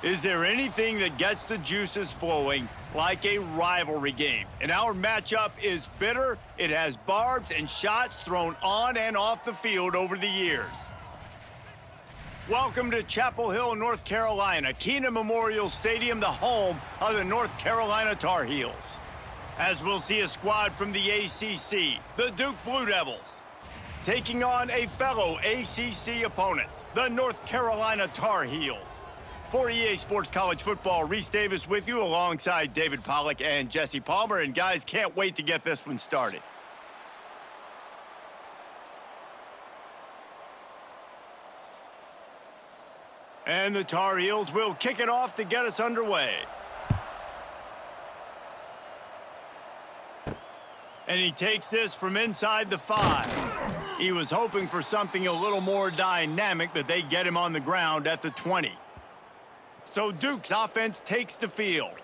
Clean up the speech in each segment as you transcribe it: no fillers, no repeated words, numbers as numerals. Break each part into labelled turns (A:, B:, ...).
A: Is there anything that gets the juices flowing like a rivalry game? And our matchup is bitter. It has barbs and shots thrown on and off the field over the years. Welcome to Chapel Hill, North Carolina, Keenan Memorial Stadium, the home of the North Carolina Tarheels. As we'll see a squad from the ACC, the Duke Blue Devils, taking on a fellow ACC opponent, the North Carolina Tarheels. For EA Sports College Football, Reese Davis with you alongside David Pollack and Jesse Palmer. And guys, can't wait to get this one started. And the Tarheels will kick it off to get us underway. And he takes this from inside the 5. He was hoping for something a little more dynamic, but they get him on the ground at the 20. So Duke's offense takes the field.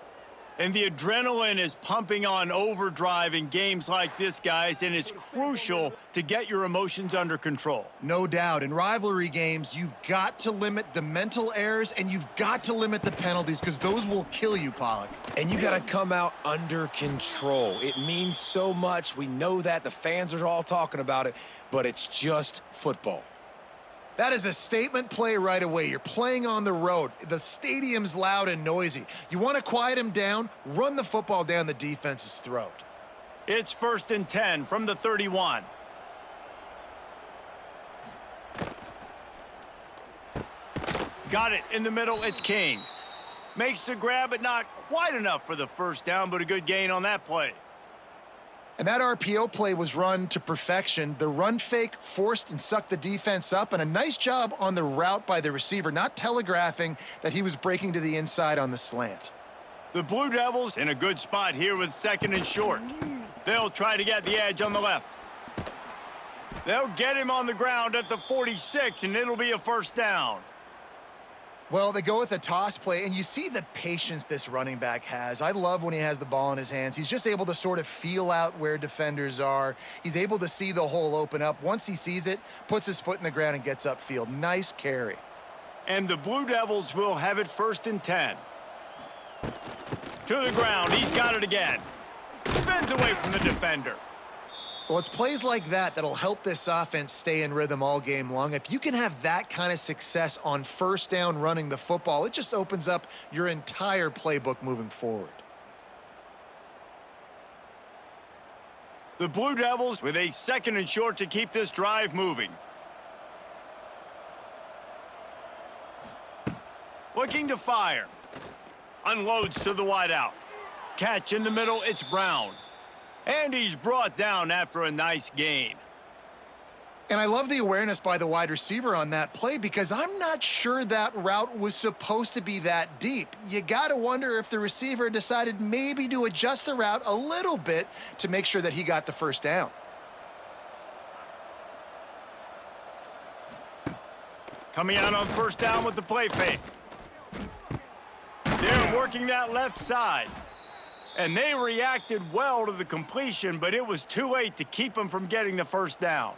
A: And the adrenaline is pumping on overdrive in games like this, guys, and it's crucial to get your emotions under control.
B: No doubt. In rivalry games, you've got to limit the mental errors and you've got to limit the penalties because those will kill you, Pollack.
C: And you got to come out under control. It means so much. We know that. The fans are all talking about it, but it's just football.
B: That is a statement play right away. You're playing on the road. The stadium's loud and noisy. You want to quiet him down, run the football down the defense's throat.
A: It's 1st and 10 from the 31. Got it in the middle, it's King. Makes the grab, but not quite enough for the first down, but a good gain on that play.
B: And that RPO play was run to perfection. The run fake forced and sucked the defense up, and a nice job on the route by the receiver, not telegraphing that he was breaking to the inside on the slant.
A: The Blue Devils in a good spot here with 2nd and short. They'll try to get the edge on the left. They'll get him on the ground at the 46, and it'll be a first down.
B: Well, they go with a toss play, and you see the patience this running back has. I love when he has the ball in his hands. He's just able to sort of feel out where defenders are. He's able to see the hole open up. Once he sees it, puts his foot in the ground and gets upfield. Nice carry.
A: And the Blue Devils will have it 1st and 10. To the ground, he's got it again. Spins away from the defender.
B: Well, it's plays like that that'll help this offense stay in rhythm all game long. If you can have that kind of success on 1st down running the football, it just opens up your entire playbook moving forward.
A: The Blue Devils with a 2nd and short to keep this drive moving. Looking to fire. Unloads to the wideout. Catch in the middle, it's Brown. And he's brought down after a nice gain.
B: And I love the awareness by the wide receiver on that play because I'm not sure that route was supposed to be that deep. You got to wonder if the receiver decided maybe to adjust the route a little bit to make sure that he got the first down.
A: Coming out on 1st down with the play fake. They're working that left side. And they reacted well to the completion, but it was too late to keep them from getting the first down.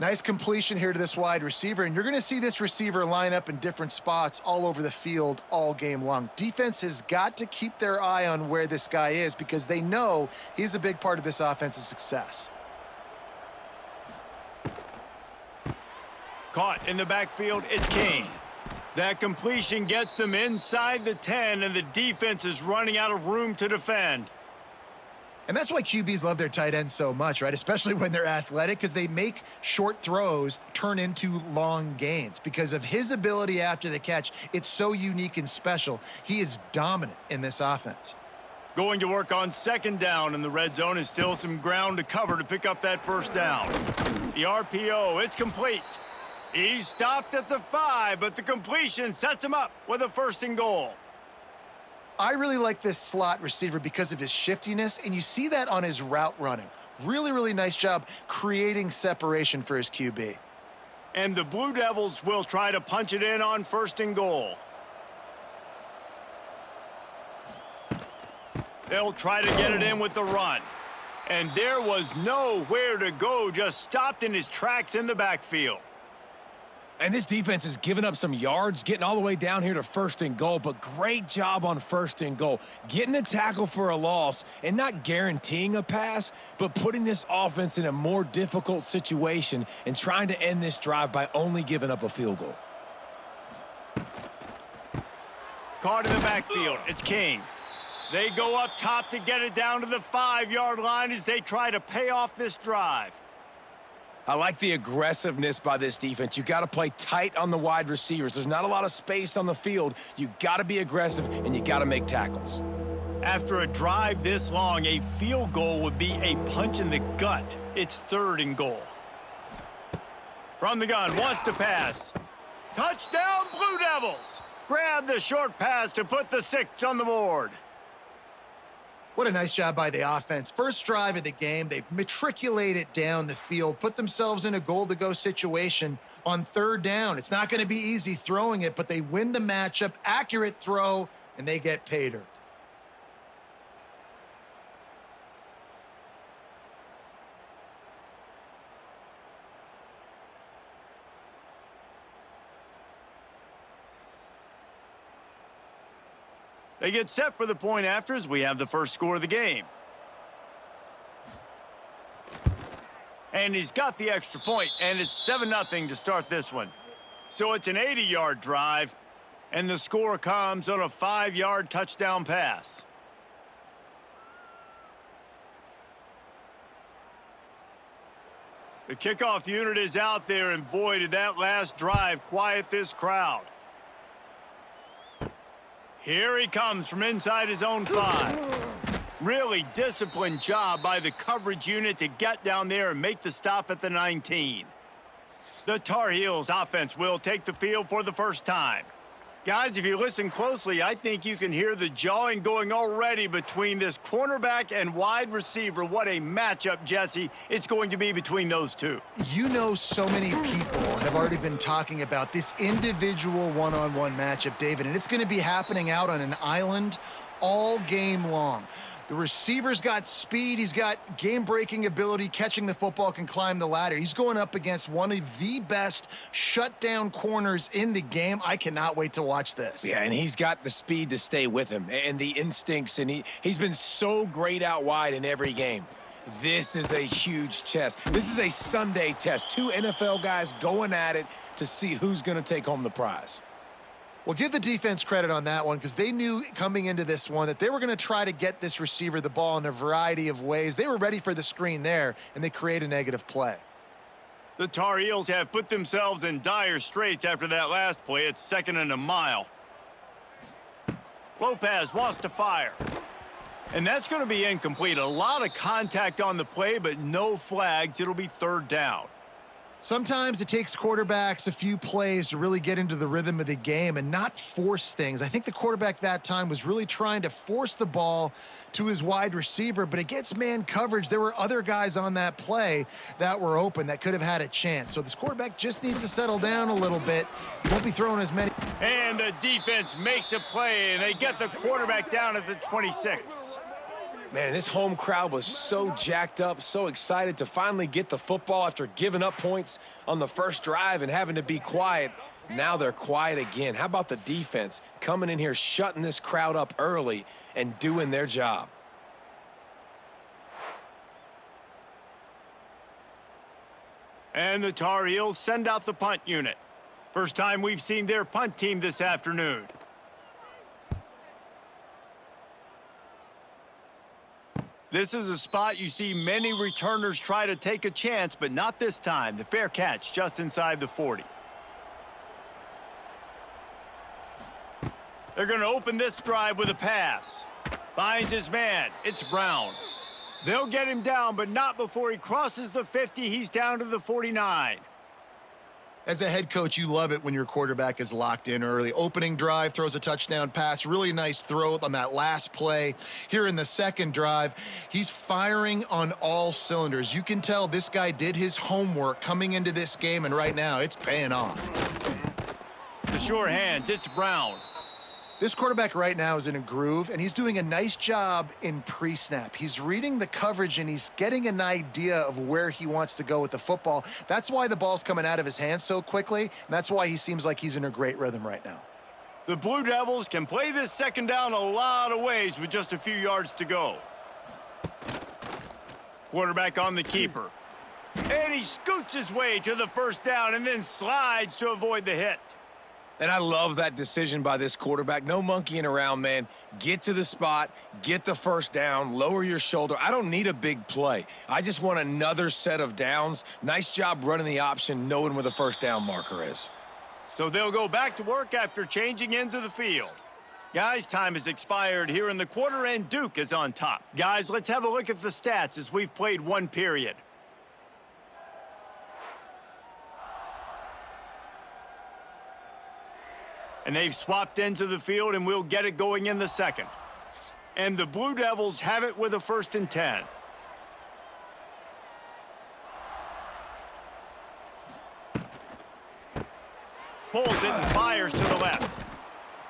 B: Nice completion here to this wide receiver, and you're going to see this receiver line up in different spots all over the field all game long. Defense has got to keep their eye on where this guy is because they know he's a big part of this offense's success.
A: Caught in the backfield, it's King. That completion gets them inside the 10, and the defense is running out of room to defend.
B: And that's why QBs love their tight ends so much, right? Especially when they're athletic, because they make short throws turn into long gains. Because of his ability after the catch, it's so unique and special. He is dominant in this offense.
A: Going to work on 2nd down, and the red zone is still some ground to cover to pick up that first down. The RPO, it's complete. He's stopped at the 5, but the completion sets him up with a 1st and goal.
B: I really like this slot receiver because of his shiftiness, and you see that on his route running. Really, really nice job creating separation for his QB.
A: And the Blue Devils will try to punch it in on 1st and goal. They'll try to get it in with the run. And there was nowhere to go, just stopped in his tracks in the backfield.
C: And this defense has given up some yards, getting all the way down here to 1st and goal, but great job on 1st and goal. Getting a tackle for a loss and not guaranteeing a pass, but putting this offense in a more difficult situation and trying to end this drive by only giving up a field goal.
A: Caught in the backfield, it's King. They go up top to get it down to the 5-yard line as they try to pay off this drive.
C: I like the aggressiveness by this defense. You got to play tight on the wide receivers. There's not a lot of space on the field. You got to be aggressive, and you got to make tackles.
A: After a drive this long, a field goal would be a punch in the gut. It's 3rd and goal. From the gun, wants to pass. Touchdown, Blue Devils! Grab the short pass to put the 6 on the board.
B: What a nice job by the offense. First drive of the game, they matriculate it down the field, put themselves in a goal-to-go situation on 3rd down. It's not going to be easy throwing it, but they win the matchup, accurate throw, and they get paid.
A: They get set for the point after as we have the first score of the game. And he's got the extra point, and it's 7-0 to start this one. So it's an 80-yard drive, and the score comes on a 5-yard touchdown pass. The kickoff unit is out there, and boy, did that last drive quiet this crowd. Here he comes from inside his own 5. Really disciplined job by the coverage unit to get down there and make the stop at the 19. The Tar Heels offense will take the field for the first time. Guys, if you listen closely, I think you can hear the jawing going already between this cornerback and wide receiver. What a matchup, Jesse, it's going to be between those two.
B: You know, so many people have already been talking about this individual one-on-one matchup, David, and it's going to be happening out on an island all game long. The receiver's got speed, he's got game-breaking ability, catching the football, can climb the ladder. He's going up against one of the best shutdown corners in the game. I cannot wait to watch this.
C: Yeah, and he's got the speed to stay with him and the instincts, and he's been so great out wide in every game. This is a huge test. This is a Sunday test. 2 NFL guys going at it to see who's going to take home the prize.
B: Well, give the defense credit on that one because they knew coming into this one that they were going to try to get this receiver the ball in a variety of ways. They were ready for the screen there, and they create a negative play.
A: The Tar Heels have put themselves in dire straits after that last play. It's 2nd and a mile. Lopez wants to fire. And that's going to be incomplete. A lot of contact on the play, but no flags. It'll be 3rd down.
B: Sometimes it takes quarterbacks a few plays to really get into the rhythm of the game and not force things. I think the quarterback that time was really trying to force the ball to his wide receiver, but against man coverage, there were other guys on that play that were open that could have had a chance. So this quarterback just needs to settle down a little bit. He won't be throwing as many.
A: And the defense makes a play, and they get the quarterback down at the 26.
C: Man, this home crowd was so jacked up, so excited to finally get the football after giving up points on the first drive and having to be quiet. Now they're quiet again. How about the defense coming in here, shutting this crowd up early and doing their job?
A: And the Tar Heels send out the punt unit. First time we've seen their punt team this afternoon. This is a spot you see many returners try to take a chance, but not this time. The fair catch just inside the 40. They're going to open this drive with a pass. Finds his man. It's Brown. They'll get him down, but not before he crosses the 50. He's down to the 49.
B: As a head coach, you love it when your quarterback is locked in early. Opening drive, throws a touchdown pass. Really nice throw on that last play. Here in the second drive, he's firing on all cylinders. You can tell this guy did his homework coming into this game, and right now it's paying off.
A: The sure hands, it's Brown.
B: This quarterback right now is in a groove, and he's doing a nice job in pre-snap. He's reading the coverage, and he's getting an idea of where he wants to go with the football. That's why the ball's coming out of his hands so quickly, and that's why he seems like he's in a great rhythm right now.
A: The Blue Devils can play this second down a lot of ways with just a few yards to go. Quarterback on the keeper. And he scoots his way to the first down and then slides to avoid the hit.
C: And I love that decision by this quarterback. No monkeying around, man. Get to the spot, get the first down, lower your shoulder. I don't need a big play. I just want another set of downs. Nice job running the option, knowing where the first down marker is.
A: So they'll go back to work after changing into the field. Guys, time has expired here in the quarter, and Duke is on top. Guys, let's have a look at the stats as we've played one period. And they've swapped into the field, and we'll get it going in the second. And the Blue Devils have it with a 1st and 10. Pulls it and fires to the left.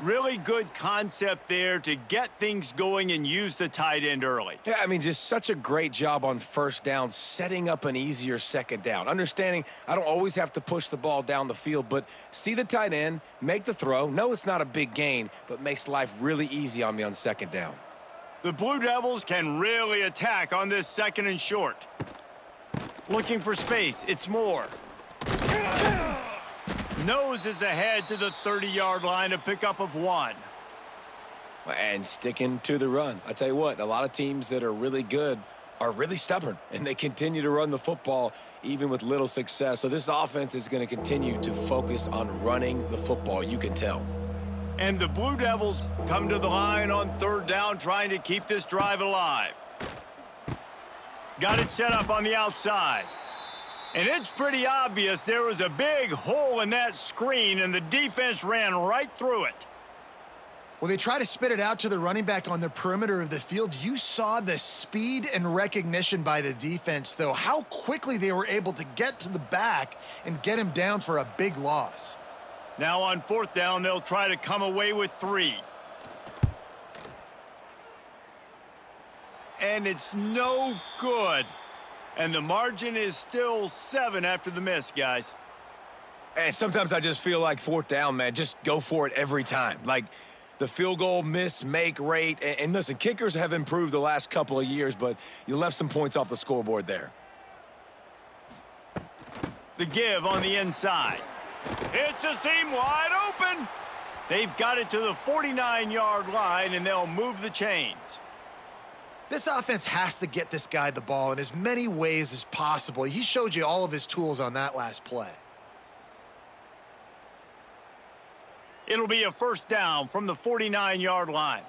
A: Really good concept there to get things going and use the tight end early.
C: Yeah, I mean, just such a great job on first down, setting up an easier second down. Understanding I don't always have to push the ball down the field, but see the tight end, make the throw. No, it's not a big gain, but makes life really easy on me on second down.
A: The Blue Devils can really attack on this 2nd and short. Looking for space, it's Moore. Noses ahead to the 30-yard line, a pickup of 1.
C: And sticking to the run. I tell you what, a lot of teams that are really good are really stubborn, and they continue to run the football even with little success. So this offense is going to continue to focus on running the football, you can tell.
A: And the Blue Devils come to the line on 3rd down, trying to keep this drive alive. Got it set up on the outside. And it's pretty obvious there was a big hole in that screen, and the defense ran right through it.
B: Well, they try to spit it out to the running back on the perimeter of the field. You saw the speed and recognition by the defense, though, how quickly they were able to get to the back and get him down for a big loss.
A: Now on 4th down, they'll try to come away with 3. And it's no good. And the margin is still 7 after the miss, guys.
C: And sometimes I just feel like 4th down, man, just go for it every time. Like the field goal miss, make rate. And listen, kickers have improved the last couple of years, but you left some points off the scoreboard there.
A: The give on the inside. It's a seam wide open. They've got it to the 49-yard line, and they'll move the chains.
B: This offense has to get this guy the ball in as many ways as possible. He showed you all of his tools on that last play.
A: It'll be a 1st down from the 49-yard line.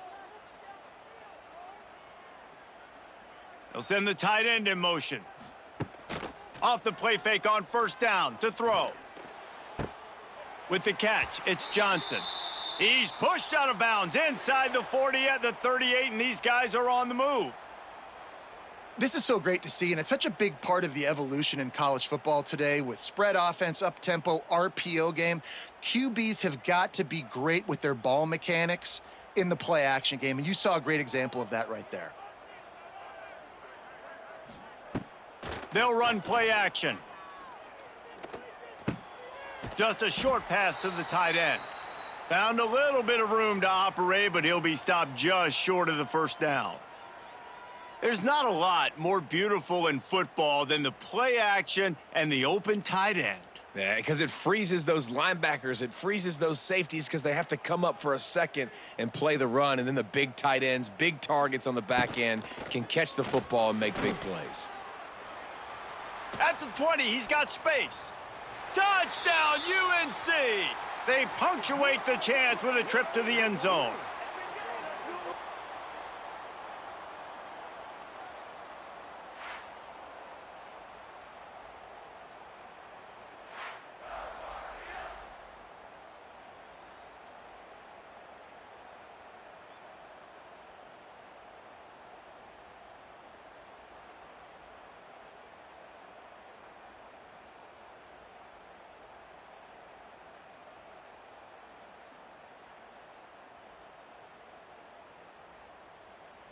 A: They'll send the tight end in motion. Off the play fake on 1st down to throw. With the catch, it's Johnson. He's pushed out of bounds inside the 40 at the 38, and these guys are on the move.
B: This is so great to see, and it's such a big part of the evolution in college football today with spread offense, up-tempo, RPO game. QBs have got to be great with their ball mechanics in the play-action game, and you saw a great example of that right there.
A: They'll run play action. Just a short pass to the tight end. Found a little bit of room to operate, but he'll be stopped just short of the 1st down. There's not a lot more beautiful in football than the play action and the open tight end.
C: Yeah, because it freezes those linebackers. It freezes those safeties because they have to come up for a second and play the run. And then the big tight ends, big targets on the back end can catch the football and make big plays.
A: At the 20, he's got space. Touchdown, UNC! They punctuate the chance with a trip to the end zone.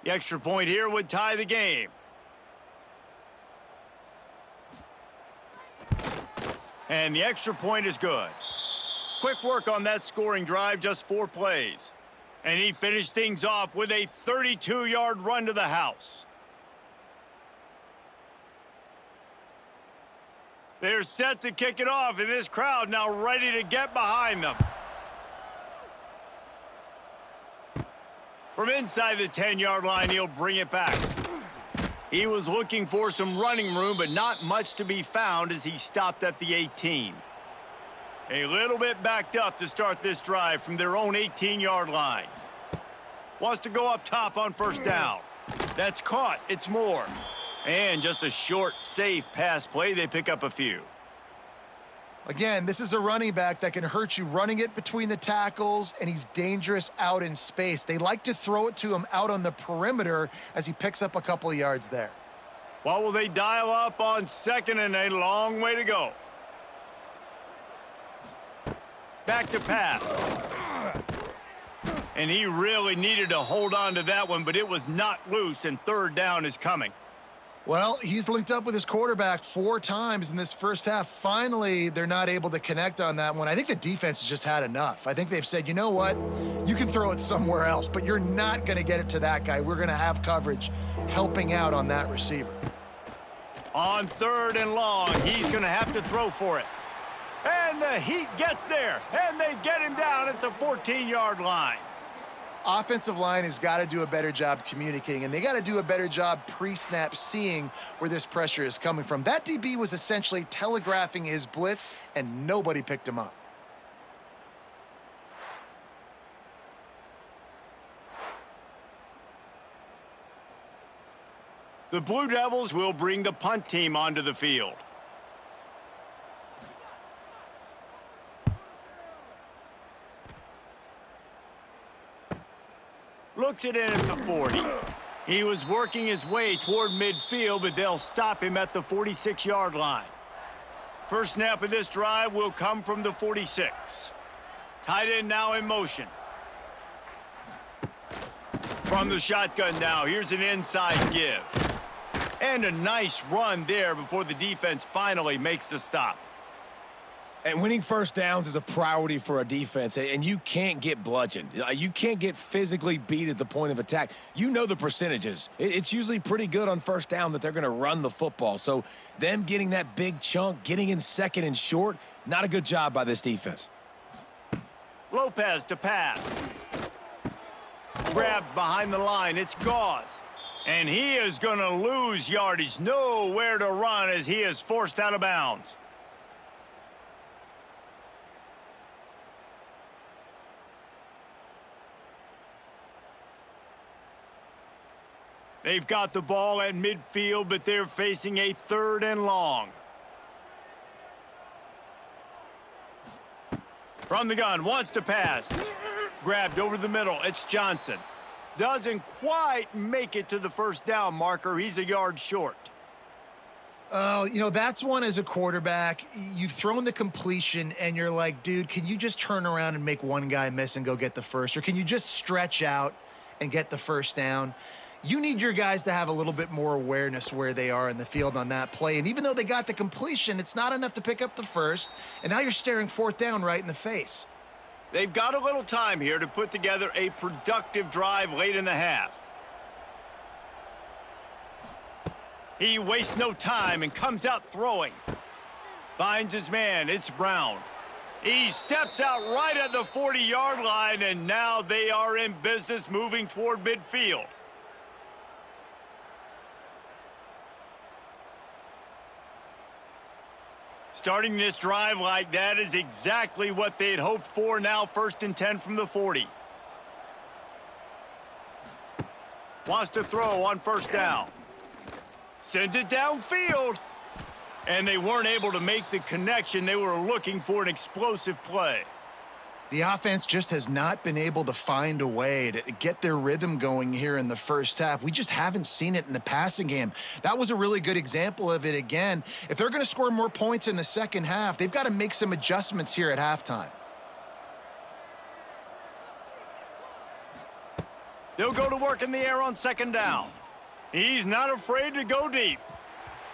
A: The extra point here would tie the game. And the extra point is good. Quick work on that scoring drive, just 4 plays. And he finished things off with a 32-yard run to the house. They're set to kick it off, and this crowd now ready to get behind them. From inside the 10-yard line, he'll bring it back. He was looking for some running room, but not much to be found as he stopped at the 18. A little bit backed up to start this drive from their own 18-yard line. Wants to go up top on first down. That's caught. It's more. And just a short, safe pass play. They pick up a few.
B: Again, this is a running back that can hurt you running it between the tackles, and he's dangerous out in space. They like to throw it to him out on the perimeter as he picks up a couple of yards there.
A: What will they dial up on second and a long way to go? Back to pass. And he really needed to hold on to that one, but it was not loose, and third down is coming.
B: Well, he's linked up with his quarterback 4 times in this first half. Finally, they're not able to connect on that one. I think the defense has just had enough. I think they've said, you know what? You can throw it somewhere else, but you're not going to get it to that guy. We're going to have coverage helping out on that receiver.
A: On third and long, he's going to have to throw for it. And the heat gets there, and they get him down at the 14-yard line.
B: Offensive line has got to do a better job communicating, and they got to do a better job pre-snap seeing where this pressure is coming from. That DB was essentially telegraphing his blitz, and nobody picked him up.
A: The Blue Devils will bring the punt team onto the field. Looks it in at the 40. He was working his way toward midfield, but they'll stop him at the 46-yard line. First snap of this drive will come from the 46. Tight end now in motion. From the shotgun now, here's an inside give. And a nice run there before the defense finally makes the stop.
C: And winning first downs is a priority for a defense, and you can't get bludgeoned. You can't get physically beat at the point of attack. You know the percentages. It's usually pretty good on first down that they're going to run the football. So them getting that big chunk, getting in second and short, not a good job by this defense.
A: Lopez to pass. Grabbed behind the line. It's Gauze. And he is going to lose yardage. Nowhere to run as he is forced out of bounds. They've got the ball at midfield, but they're facing a third and long. From the gun, wants to pass. Grabbed over the middle, it's Johnson. Doesn't quite make it to the first down marker. He's a yard short.
B: Oh, you know, that's one as a quarterback. You've thrown the completion, and you're like, dude, can you just turn around and make one guy miss and go get the first? Or can you just stretch out and get the first down? You need your guys to have a little bit more awareness where they are in the field on that play. And even though they got the completion, it's not enough to pick up the first. And now you're staring fourth down right in the face.
A: They've got a little time here to put together a productive drive late in the half. He wastes no time and comes out throwing. Finds his man. It's Brown. He steps out right at the 40-yard line, and now they are in business moving toward midfield. Starting this drive like that is exactly what they'd hoped for. Now 1st and 10 from the 40. Wants to throw on first down. Sends it downfield. And they weren't able to make the connection. They were looking for an explosive play.
B: The offense just has not been able to find a way to get their rhythm going here in the first half. We just haven't seen it in the passing game. That was a really good example of it again. If they're going to score more points in the second half, they've got to make some adjustments here at halftime.
A: They'll go to work in the air on second down. He's not afraid to go deep.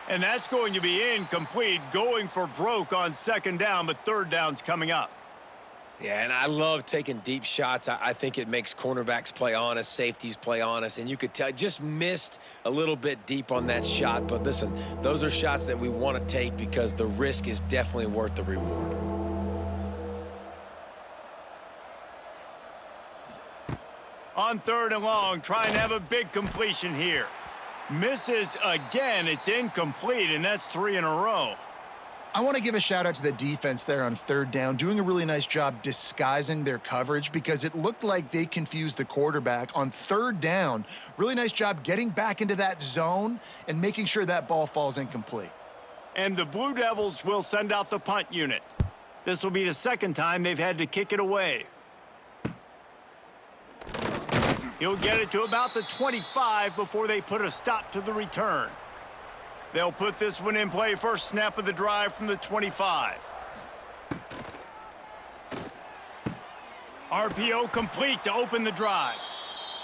A: And that's going to be incomplete, going for broke on second down, but third down's coming up.
C: Yeah, and I love taking deep shots. I think it makes cornerbacks play honest, safeties play honest, and you could tell just missed a little bit deep on that shot. But listen, those are shots that we want to take because the risk is definitely worth the reward.
A: On third and long, trying to have a big completion here. Misses again, it's incomplete, and that's 3 in a row.
B: I want to give a shout out to the defense there on third down, doing a really nice job disguising their coverage because it looked like they confused the quarterback on third down. Really nice job getting back into that zone and making sure that ball falls incomplete.
A: And the Blue Devils will send out the punt unit. This will be the second time they've had to kick it away. He'll get it to about the 25 before they put a stop to the return. They'll put this one in play first snap of the drive from the 25. RPO complete to open the drive.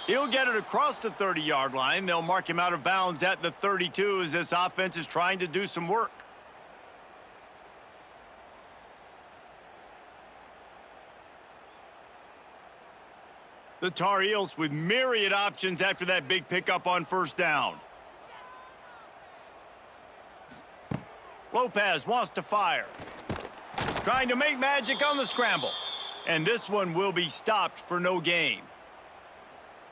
A: He'll get it across the 30-yard line. They'll mark him out of bounds at the 32 as this offense is trying to do some work. The Tarheels with myriad options after that big pickup on first down. Lopez wants to fire. Trying to make magic on the scramble. And this one will be stopped for no gain.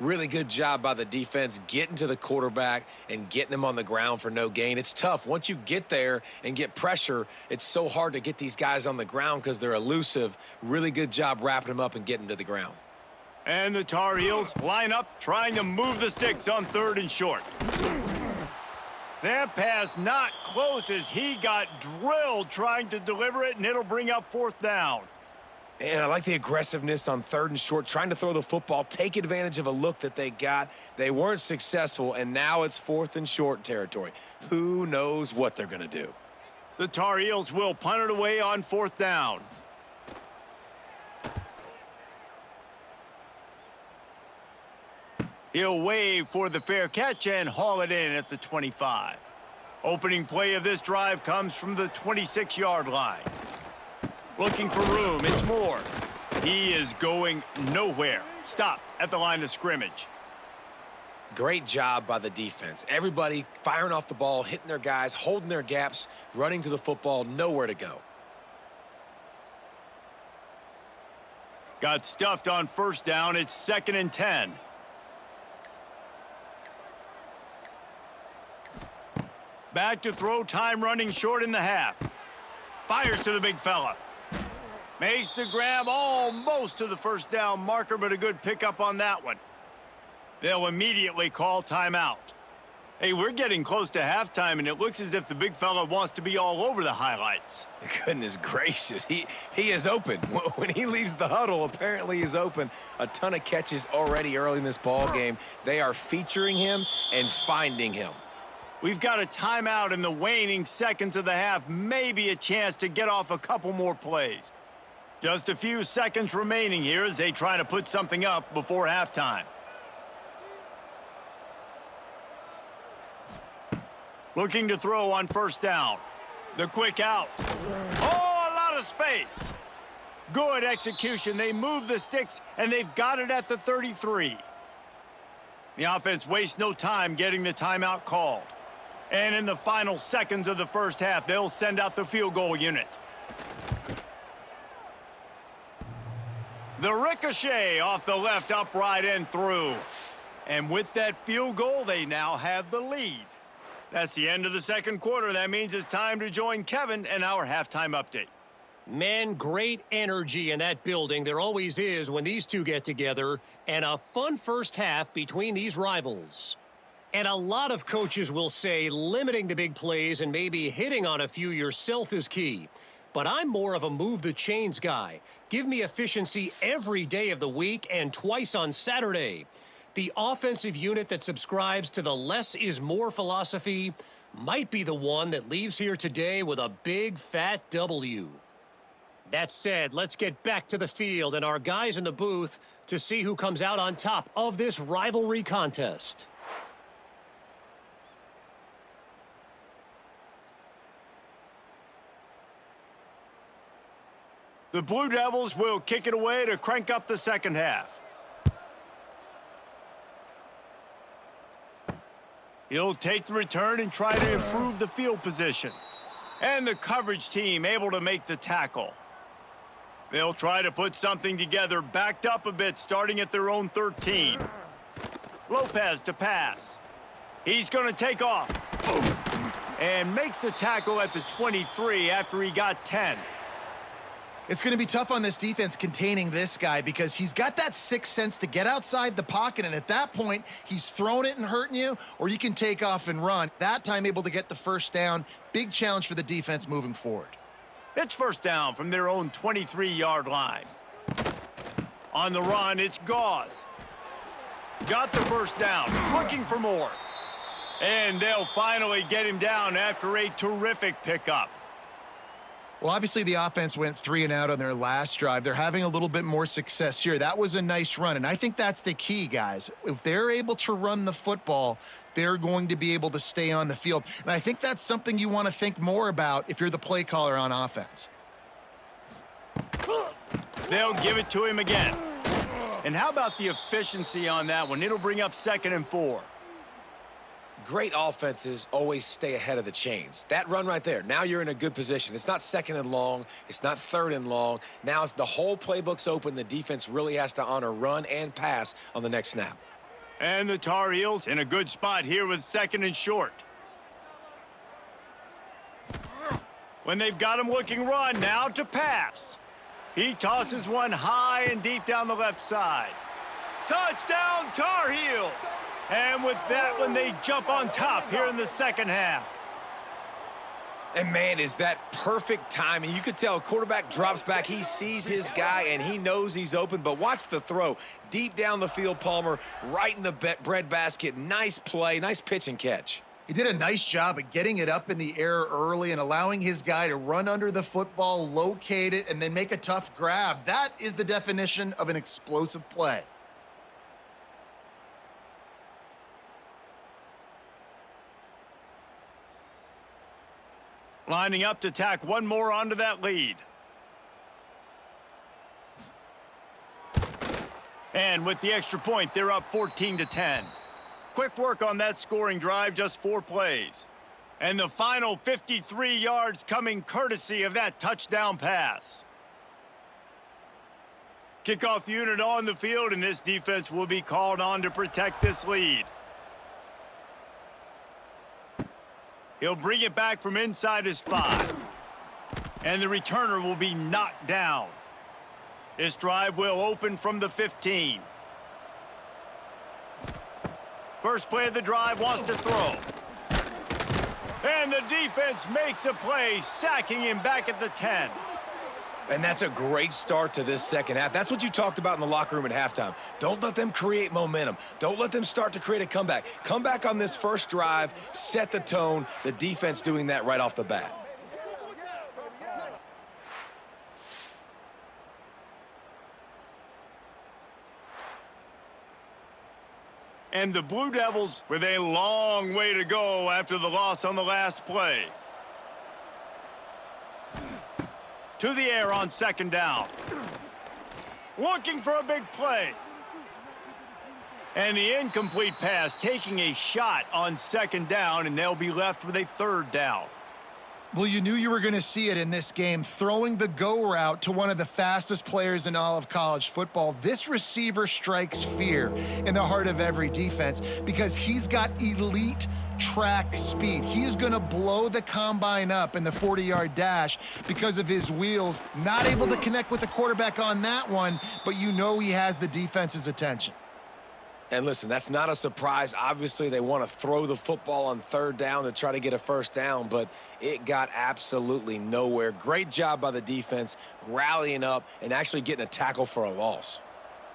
C: Really good job by the defense getting to the quarterback and getting him on the ground for no gain. It's tough. Once you get there and get pressure, it's so hard to get these guys on the ground because they're elusive. Really good job wrapping them up and getting to the ground.
A: And the Tar Heels line up, trying to move the sticks on third and short. That pass not close as he got drilled trying to deliver it, and it'll bring up fourth down.
C: And I like the aggressiveness on third and short, trying to throw the football, take advantage of a look that they got. They weren't successful, and now it's fourth and short territory. Who knows what they're going to do?
A: The Tar Heels will punt it away on fourth down. He'll wave for the fair catch and haul it in at the 25. Opening play of this drive comes from the 26-yard line. Looking for room, it's Moore. He is going nowhere. Stopped at the line of scrimmage.
C: Great job by the defense. Everybody firing off the ball, hitting their guys, holding their gaps, running to the football, nowhere to go.
A: Got stuffed on first down. It's 2nd and 10. Back to throw, time running short in the half. Fires to the big fella. Makes the grab almost to the first down marker, but a good pickup on that one. They'll immediately call timeout. Hey, we're getting close to halftime, and it looks as if the big fella wants to be all over the highlights.
C: Goodness gracious, he is open. When he leaves the huddle, apparently he's open. A ton of catches already early in this ball game. They are featuring him and finding him.
A: We've got a timeout in the waning seconds of the half, maybe a chance to get off a couple more plays. Just a few seconds remaining here as they try to put something up before halftime. Looking to throw on first down. The quick out. Oh, a lot of space. Good execution. They move the sticks, and they've got it at the 33. The offense wastes no time getting the timeout called. And in the final seconds of the first half, they'll send out the field goal unit. The ricochet off the left upright and through. And with that field goal, they now have the lead. That's the end of the second quarter. That means it's time to join Kevin and our halftime update.
D: Man, great energy in that building. There always is when these two get together. And a fun first half between these rivals. And a lot of coaches will say limiting the big plays and maybe hitting on a few yourself is key. But I'm more of a move the chains guy. Give me efficiency every day of the week and twice on Saturday. The offensive unit that subscribes to the less is more philosophy might be the one that leaves here today with a big fat W. That said, let's get back to the field and our guys in the booth to see who comes out on top of this rivalry contest.
A: The Blue Devils will kick it away to crank up the second half. He'll take the return and try to improve the field position. And the coverage team able to make the tackle. They'll try to put something together, backed up a bit, starting at their own 13. Lopez to pass. He's going to take off. And makes the tackle at the 23 after he got 10.
B: It's going to be tough on this defense containing this guy because he's got that sixth sense to get outside the pocket, and at that point, he's throwing it and hurting you, or you can take off and run. That time able to get the first down. Big challenge for the defense moving forward.
A: It's first down from their own 23-yard line. On the run, it's Gauze. Got the first down, looking for more. And they'll finally get him down after a terrific pickup.
B: Well, obviously the offense went 3 and out on their last drive. They're having a little bit more success here. That was a nice run, and I think that's the key, guys. If they're able to run the football, they're going to be able to stay on the field. And I think that's something you want to think more about if you're the play caller on offense.
A: They'll give it to him again. And how about the efficiency on that one? It'll bring up 2nd and 4.
C: Great offenses always stay ahead of the chains. That run right there, now you're in a good position. It's not 2nd and long. It's not 3rd and long. Now it's the whole playbook's open. The defense really has to honor run and pass on the next snap.
A: And the Tar Heels in a good spot here with 2nd and short. When they've got him looking run, now to pass. He tosses one high and deep down the left side. Touchdown, Tar Heels! And with that one, they jump on top here in the second half.
C: And, man, is that perfect timing. You could tell quarterback drops back. He sees his guy, and he knows he's open. But watch the throw. Deep down the field, Palmer, right in the bread basket. Nice play, nice pitch and catch.
B: He did a nice job of getting it up in the air early and allowing his guy to run under the football, locate it, and then make a tough grab. That is the definition of an explosive play.
A: Lining up to tack one more onto that lead. And with the extra point, they're up 14-10. Quick work on that scoring drive, just 4 plays. And the final 53 yards coming courtesy of that touchdown pass. Kickoff unit on the field, and this defense will be called on to protect this lead. He'll bring it back from inside his 5. And the returner will be knocked down. This drive will open from the 15. First play of the drive, wants to throw. And the defense makes a play, sacking him back at the 10.
C: And that's a great start to this second half. That's what you talked about in the locker room at halftime. Don't let them create momentum. Don't let them start to create a comeback. Come back on this first drive, set the tone. The defense doing that right off the bat.
A: And the Blue Devils with a long way to go after the loss on the last play. To the air on second down. Looking for a big play. And the incomplete pass taking a shot on second down, and they'll be left with a 3rd down.
B: Well, you knew you were going to see it in this game, throwing the go route to one of the fastest players in all of college football. This receiver strikes fear in the heart of every defense because he's got elite track speed. He is going to blow the combine up in the 40-yard dash because of his wheels. Not able to connect with the quarterback on that one, but you know he has the defense's attention.
C: And listen, that's not a surprise. Obviously, they want to throw the football on 3rd down to try to get a first down, but it got absolutely nowhere. Great job by the defense, rallying up and actually getting a tackle for a loss.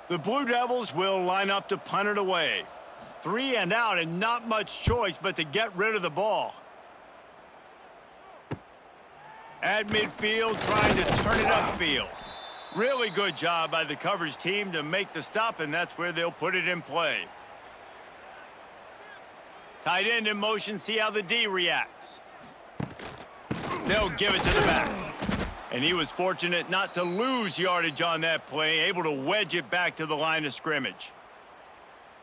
A: The Blue Devils will line up to punt it away. 3 and out, and not much choice but to get rid of the ball. At midfield, trying to turn it upfield. Really good job by the coverage team to make the stop, and that's where they'll put it in play. Tight end in motion, see how the D reacts. They'll give it to the back. And he was fortunate not to lose yardage on that play, able to wedge it back to the line of scrimmage.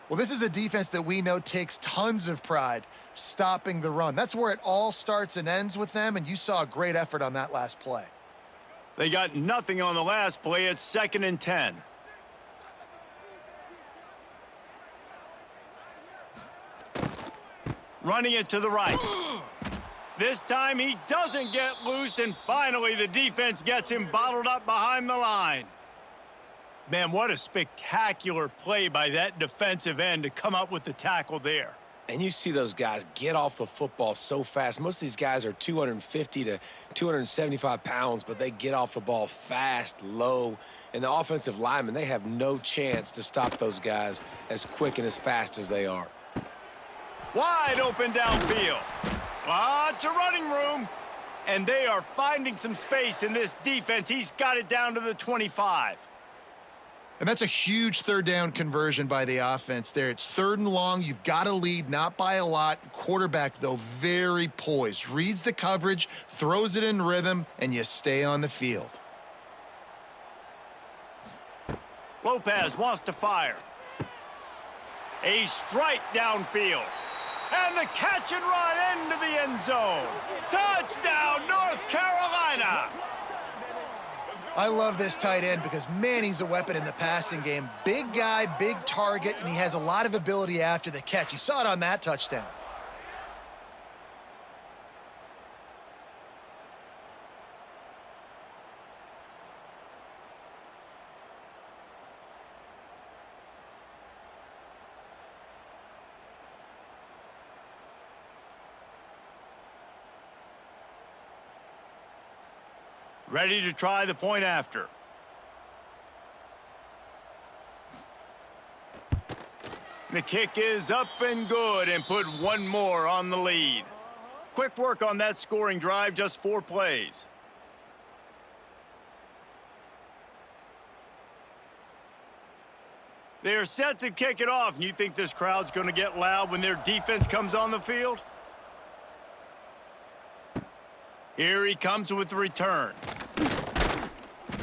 B: Well, this is a defense that we know takes tons of pride stopping the run. That's where it all starts and ends with them, and you saw a great effort on that last play.
A: They got nothing on the last play. It's 2nd and 10. Running it to the right. This time he doesn't get loose, and finally the defense gets him bottled up behind the line. Man, what a spectacular play by that defensive end to come up with the tackle there.
C: And you see those guys get off the football so fast. Most of these guys are 250 to 275 pounds, but they get off the ball fast, low. And the offensive linemen, they have no chance to stop those guys as quick and as fast as they are.
A: Wide open downfield. Lots of running room. And they are finding some space in this defense. He's got it down to the 25.
B: And that's a huge third down conversion by the offense there. It's 3rd and long. You've got to lead, not by a lot. Quarterback, though, very poised. Reads the coverage, throws it in rhythm, and you stay on the field.
A: Lopez wants to fire. A strike downfield. And the catch and run into the end zone. Touchdown, North Carolina!
B: I love this tight end because, man, he's a weapon in the passing game. Big guy, big target, and he has a lot of ability after the catch. You saw it on that touchdown.
A: Ready to try the point after. The kick is up and good, and put one more on the lead. Quick work on that scoring drive, just 4 plays. They are set to kick it off, and you think this crowd's going to get loud when their defense comes on the field? Here he comes with the return.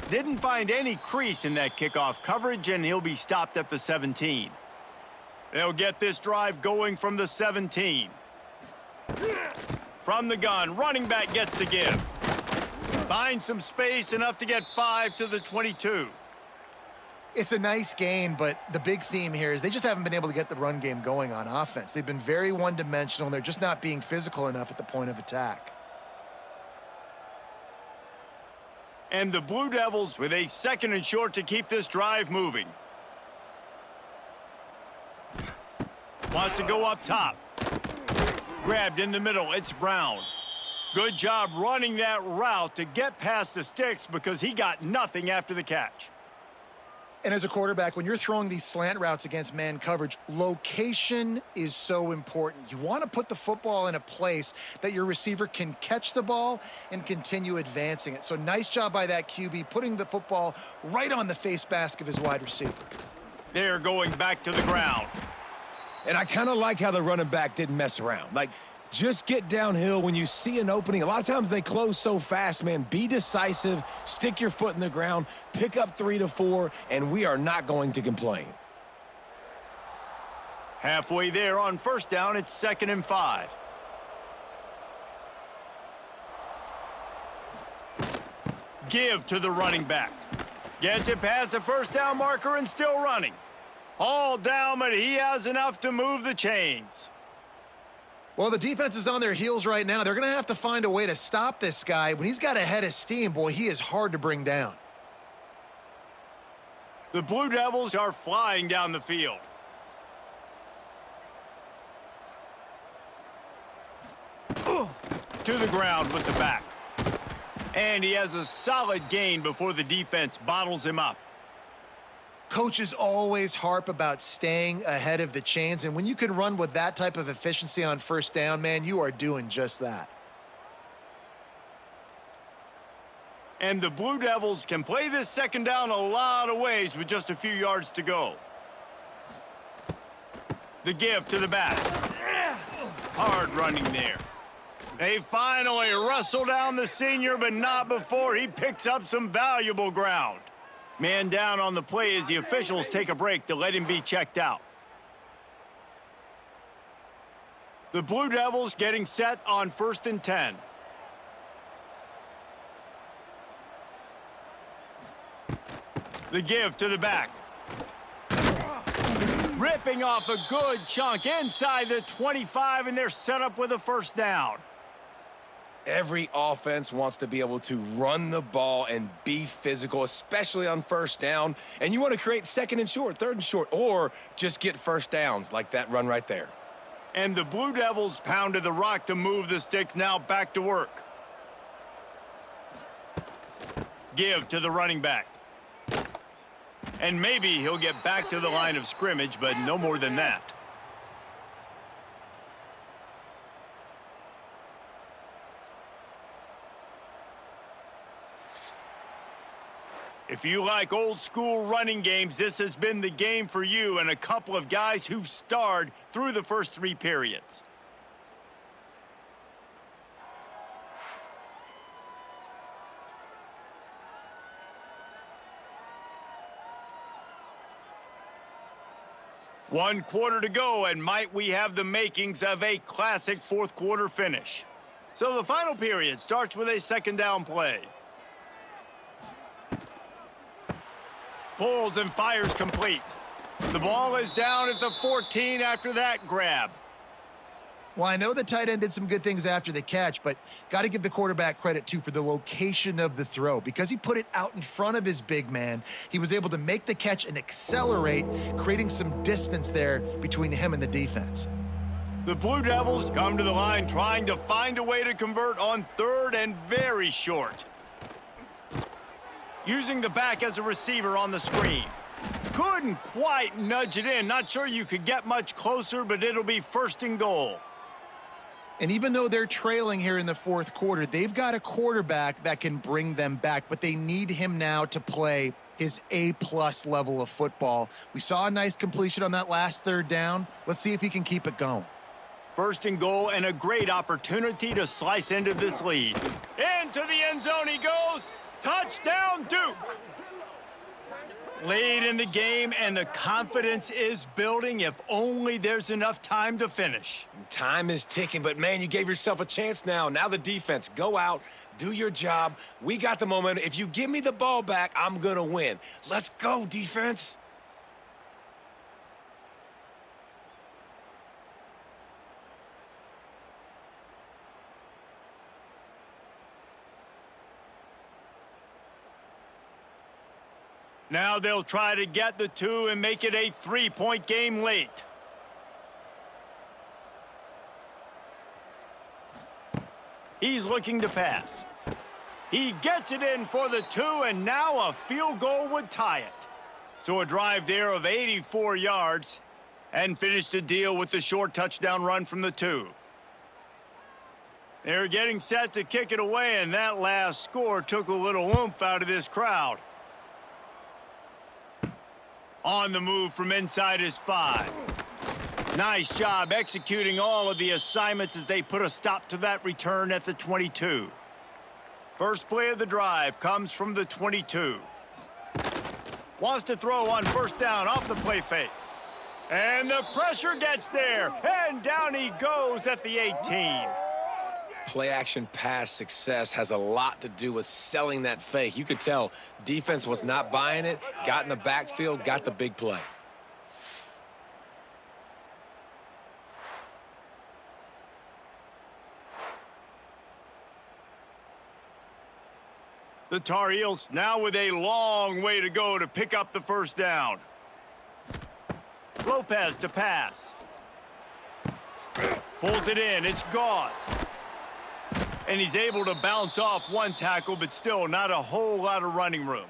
A: Didn't find any crease in that kickoff coverage, and he'll be stopped at the 17. They'll get this drive going from the 17. From the gun, running back gets the give. Finds some space, enough to get 5 to the 22.
B: It's a nice gain, but the big theme here is they just haven't been able to get the run game going on offense. They've been very one-dimensional, and they're just not being physical enough at the point of attack.
A: And the Blue Devils with a 2nd and short to keep this drive moving. Wants to go up top. Grabbed in the middle, it's Brown. Good job running that route to get past the sticks because he got nothing after the catch.
B: And as a quarterback, when you're throwing these slant routes against man coverage, location is so important. You want to put the football in a place that your receiver can catch the ball and continue advancing it. So nice job by that QB, putting the football right on the face mask of his wide receiver.
A: They're going back to the ground.
C: And I kind of like how the running back didn't mess around. Like, just get downhill when you see an opening. A lot of times they close so fast, man. Be decisive, stick your foot in the ground, pick up 3 to 4, and we are not going to complain.
A: Halfway there on 1st down, it's 2nd and 5. Give to the running back. Gets it past the 1st down marker and still running. All down, but he has enough to move the chains.
B: Well, the defense is on their heels right now. They're going to have to find a way to stop this guy. When he's got a head of steam, boy, he is hard to bring down.
A: The Blue Devils are flying down the field. To the ground with the back. And he has a solid gain before the defense bottles him up.
B: Coaches always harp about staying ahead of the chains, and when you can run with that type of efficiency on 1st down, man, you are doing just that.
A: And the Blue Devils can play this second down a lot of ways with just a few yards to go. The give to the back. Hard running there. They finally wrestle down the senior, but not before he picks up some valuable ground. Man down on the play as the officials take a break to let him be checked out. The Blue Devils getting set on 1st and 10. The give to the back. Ripping off a good chunk inside the 25, and they're set up with a first down.
C: Every offense wants to be able to run the ball and be physical, especially on first down. And you want to create 2nd and short, 3rd and short, or just get first downs like that run right there.
A: And the Blue Devils pounded the rock to move the sticks, now back to work. Give to the running back. And maybe he'll get back to the line of scrimmage, but no more than that. If you like old school running games, this has been the game for you and a couple of guys who've starred through the first 3 periods. One quarter to go, and might we have the makings of a classic 4th quarter finish. So the final period starts with a 2nd down play. Pulls and fires complete. The ball is down at the 14 after that grab.
B: Well, I know the tight end did some good things after the catch, but got to give the quarterback credit, too, for the location of the throw. Because he put it out in front of his big man, he was able to make the catch and accelerate, creating some distance there between him and the defense.
A: The Blue Devils come to the line trying to find a way to convert on 3rd and very short. Using the back as a receiver on the screen. Couldn't quite nudge it in. Not sure you could get much closer, but it'll be 1st and goal.
B: And even though they're trailing here in the 4th quarter, they've got a quarterback that can bring them back, but they need him now to play his A-plus level of football. We saw a nice completion on that last 3rd down. Let's see if he can keep it going.
A: 1st and goal, and a great opportunity to slice into this lead. Into the end zone he goes. Touchdown, Duke! Late in the game, and the confidence is building if only there's enough time to finish.
C: Time is ticking, but, man, you gave yourself a chance now. Now the defense, go out, do your job. We got the momentum. If you give me the ball back, I'm going to win. Let's go, defense.
A: Now they'll try to get the 2 and make it a 3-point game late. He's looking to pass. He gets it in for the 2, and now a field goal would tie it. So a drive there of 84 yards and finished the deal with the short touchdown run from the 2. They're getting set to kick it away, and that last score took a little oomph out of this crowd. On the move from inside his 5. Nice job executing all of the assignments as they put a stop to that return at the 22. First play of the drive comes from the 22. Wants to throw on 1st down off the play fake. And the pressure gets there, and down he goes at the 18.
C: Play-action pass success has a lot to do with selling that fake. You could tell defense was not buying it, got in the backfield, got the big play.
A: The Tarheels now with a long way to go to pick up the 1st down. Lopez to pass. Pulls it in, it's Gauze. And he's able to bounce off one tackle, but still not a whole lot of running room.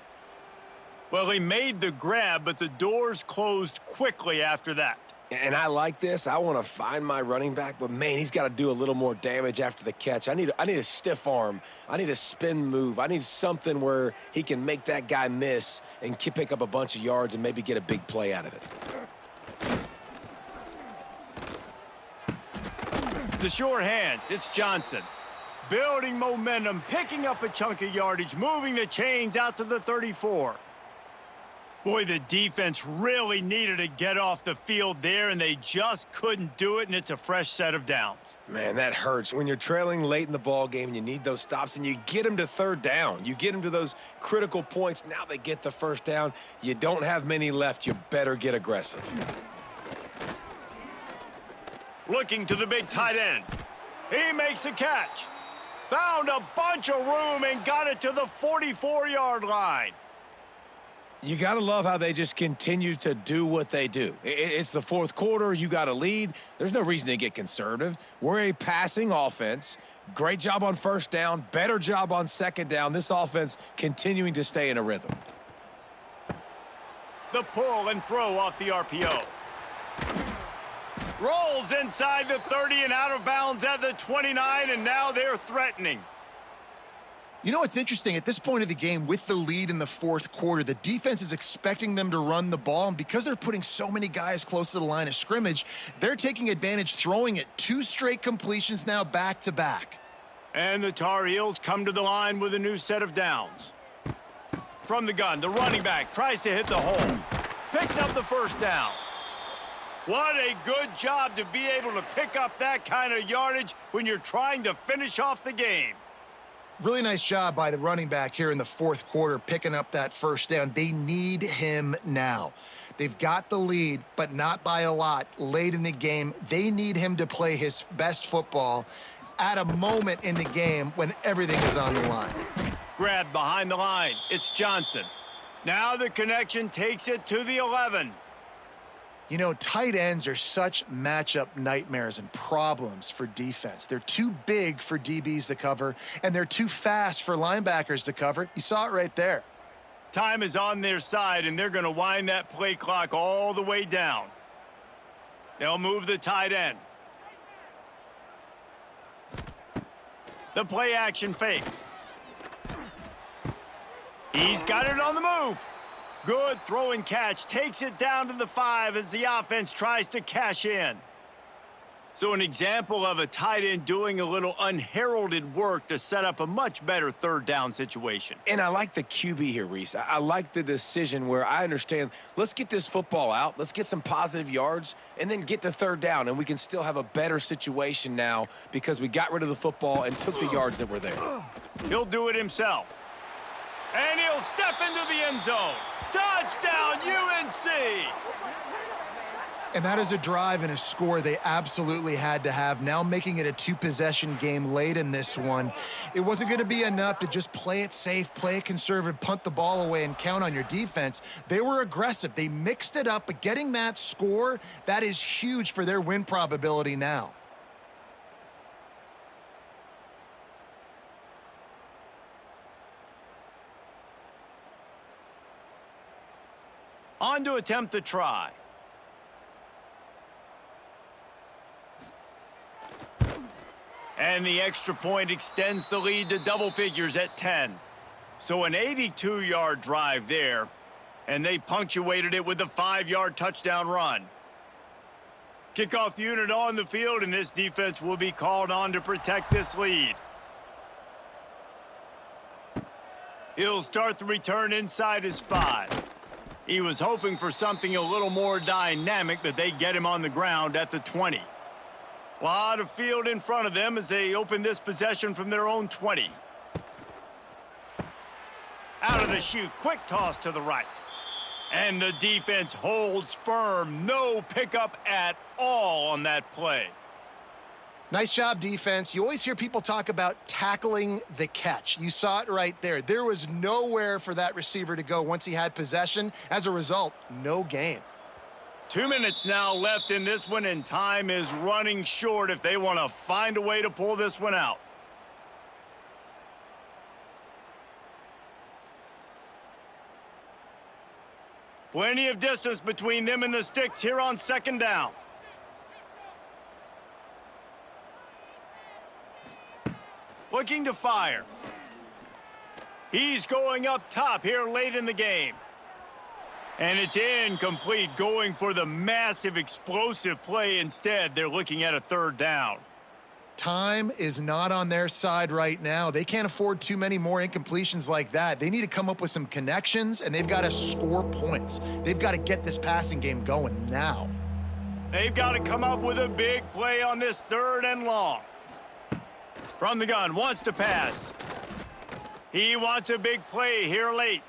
A: Well, he made the grab, but the doors closed quickly after that.
C: And I like this. I want to find my running back, but man, he's got to do a little more damage after the catch. I need a stiff arm. I need a spin move. I need something where he can make that guy miss and pick up a bunch of yards and maybe get a big play out of it.
A: The sure hands, it's Johnson. Building momentum, picking up a chunk of yardage, moving the chains out to the 34. Boy, the defense really needed to get off the field there, and they just couldn't do it, and it's a fresh set of downs.
C: Man, that hurts. When you're trailing late in the ball game and you need those stops, and you get them to third down. You get them to those critical points. Now they get the first down. You don't have many left. You better get aggressive.
A: Looking to the big tight end. He makes a catch. Found a bunch of room and got it to the 44-yard line.
C: You got to love how they just continue to do what they do. It's the fourth quarter. You got a lead. There's no reason to get conservative. We're a passing offense. Great job on first down. Better job on second down. This offense continuing to stay in a rhythm.
A: The pull and throw off the RPO. Rolls inside the 30 and out of bounds at the 29, and now they're threatening.
B: You know what's interesting? At this point of the game, with the lead in the fourth quarter, the defense is expecting them to run the ball, and because they're putting so many guys close to the line of scrimmage, they're taking advantage, throwing it 2 straight completions now back-to-back.
A: And the Tar Heels come to the line with a new set of downs. From the gun, the running back tries to hit the hole. Picks up the first down. What a good job to be able to pick up that kind of yardage when you're trying to finish off the game.
B: Really nice job by the running back here in the fourth quarter, picking up that first down. They need him now. They've got the lead, but not by a lot. Late in the game, they need him to play his best football at a moment in the game when everything is on the line.
A: Grabbed behind the line. It's Johnson. Now the connection takes it to the 11.
B: You know, tight ends are such matchup nightmares and problems for defense. They're too big for DBs to cover, and they're too fast for linebackers to cover. You saw it right there.
A: Time is on their side, and they're going to wind that play clock all the way down. They'll move the tight end. The play action fake. He's got it on the move. Good throw and catch, takes it down to the 5 as the offense tries to cash in. So an example of a tight end doing a little unheralded work to set up a much better third down situation.
C: And I like the QB here, Reese. I like the decision where I understand, let's get this football out, let's get some positive yards, and then get to third down, and we can still have a better situation now because we got rid of the football and took the yards that were there.
A: He'll do it himself. And he'll step into the end zone. Touchdown, UNC!
B: And that is a drive and a score they absolutely had to have. Now making it a 2-possession game late in this one. It wasn't going to be enough to just play it safe, play it conservative, punt the ball away, and count on your defense. They were aggressive. They mixed it up, but getting that score, that is huge for their win probability now.
A: On to attempt the try. And the extra point extends the lead to double figures at 10. So an 82-yard drive there, and they punctuated it with a 5-yard touchdown run. Kickoff unit on the field, and this defense will be called on to protect this lead. He'll start the return inside his 5. He was hoping for something a little more dynamic, but they get him on the ground at the 20. A lot of field in front of them as they open this possession from their own 20. Out of the chute, quick toss to the right. And the defense holds firm. No pickup at all on that play.
B: Nice job, defense. You always hear people talk about tackling the catch. You saw it right there. There was nowhere for that receiver to go once he had possession. As a result, no gain.
A: 2 minutes now left in this one, and time is running short if they want to find a way to pull this one out. Plenty of distance between them and the sticks here on second down. looking to fire. He's going up top here late in the game. And it's incomplete, going for the massive explosive play instead. They're looking at a third down.
B: Time is not on their side right now. They can't afford too many more incompletions like that. They need to come up with some connections, and they've got to score points. They've got to get this passing game going now.
A: They've got to come up with a big play on this 3rd and long. From the gun, wants to pass. He wants a big play here late.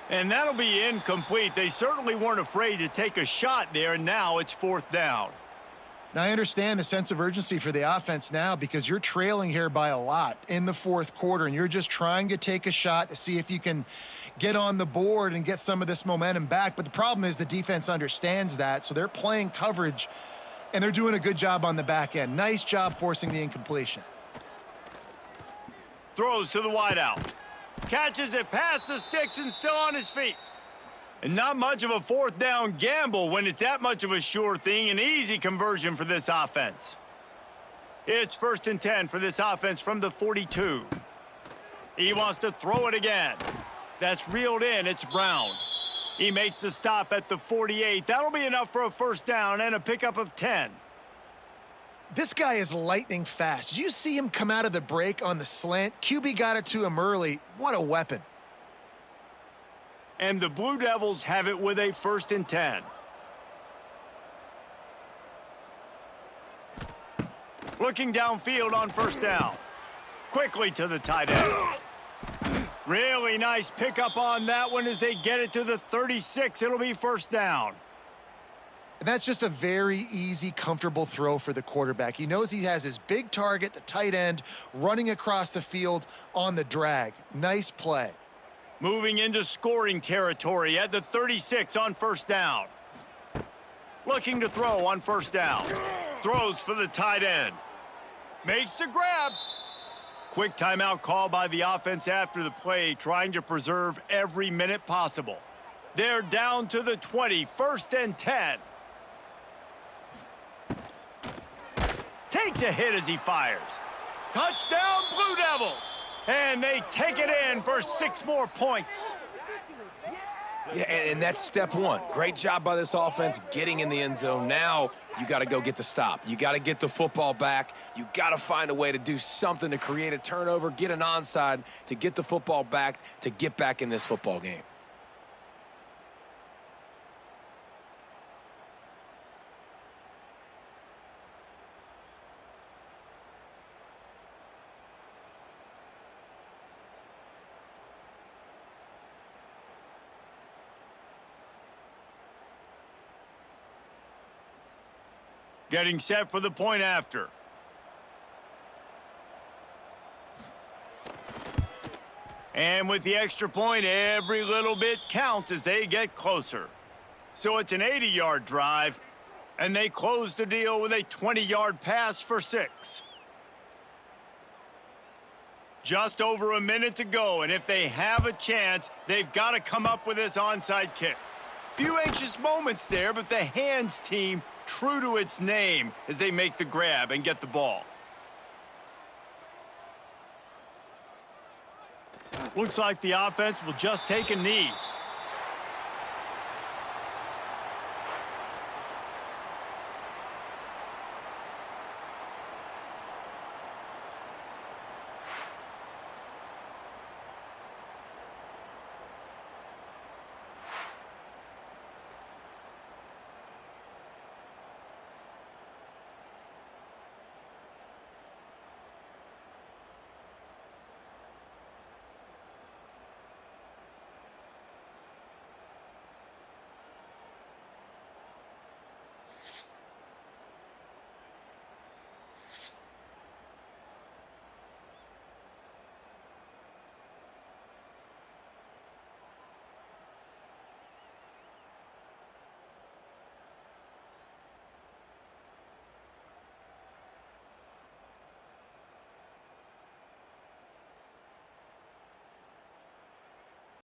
A: And that'll be incomplete. They certainly weren't afraid to take a shot there, and now it's 4th down.
B: Now, I understand the sense of urgency for the offense now because you're trailing here by a lot in the 4th quarter, and you're just trying to take a shot to see if you can get on the board and get some of this momentum back. But the problem is the defense understands that, so they're playing coverage, and they're doing a good job on the back end. Nice job forcing the incompletion.
A: Throws to the wideout. Catches it past the sticks and still on his feet. And not much of a 4th down gamble when it's that much of a sure thing. An easy conversion for this offense. It's 1st and 10 for this offense from the 42. He wants to throw it again. That's reeled in. It's Brown. He makes the stop at the 48. That'll be enough for a 1st down and a pickup of 10.
B: This guy is lightning fast. Did you see him come out of the break on the slant? QB got it to him early. What a weapon.
A: And the Blue Devils have it with a 1st and 10. Looking downfield on 1st down. Quickly to the tight end. Really nice pickup on that one as they get it to the 36. It'll be 1st down.
B: And that's just a very easy, comfortable throw for the quarterback. He knows he has his big target, the tight end, running across the field on the drag. Nice play.
A: Moving into scoring territory at the 36 on 1st down. Looking to throw on 1st down. Throws for the tight end. Makes the grab. Quick timeout call by the offense after the play, trying to preserve every minute possible. They're down to the 20, 1st and 10. Takes a hit as he fires. Touchdown, Blue Devils! And they take it in for 6 more points.
C: Yeah, and that's step one. Great job by this offense getting in the end zone. Now you got to go get the stop. You got to get the football back. You got to find a way to do something to create a turnover, get an onside, to get the football back, to get back in this football game.
A: Getting set for the point after. And with the extra point, every little bit counts as they get closer. So it's an 80-yard drive, and they close the deal with a 20-yard pass for 6. Just over a minute to go, and if they have a chance, they've got to come up with this onside kick. Few anxious moments there, but the hands team true to its name as they make the grab and get the ball. Looks like the offense will just take a knee.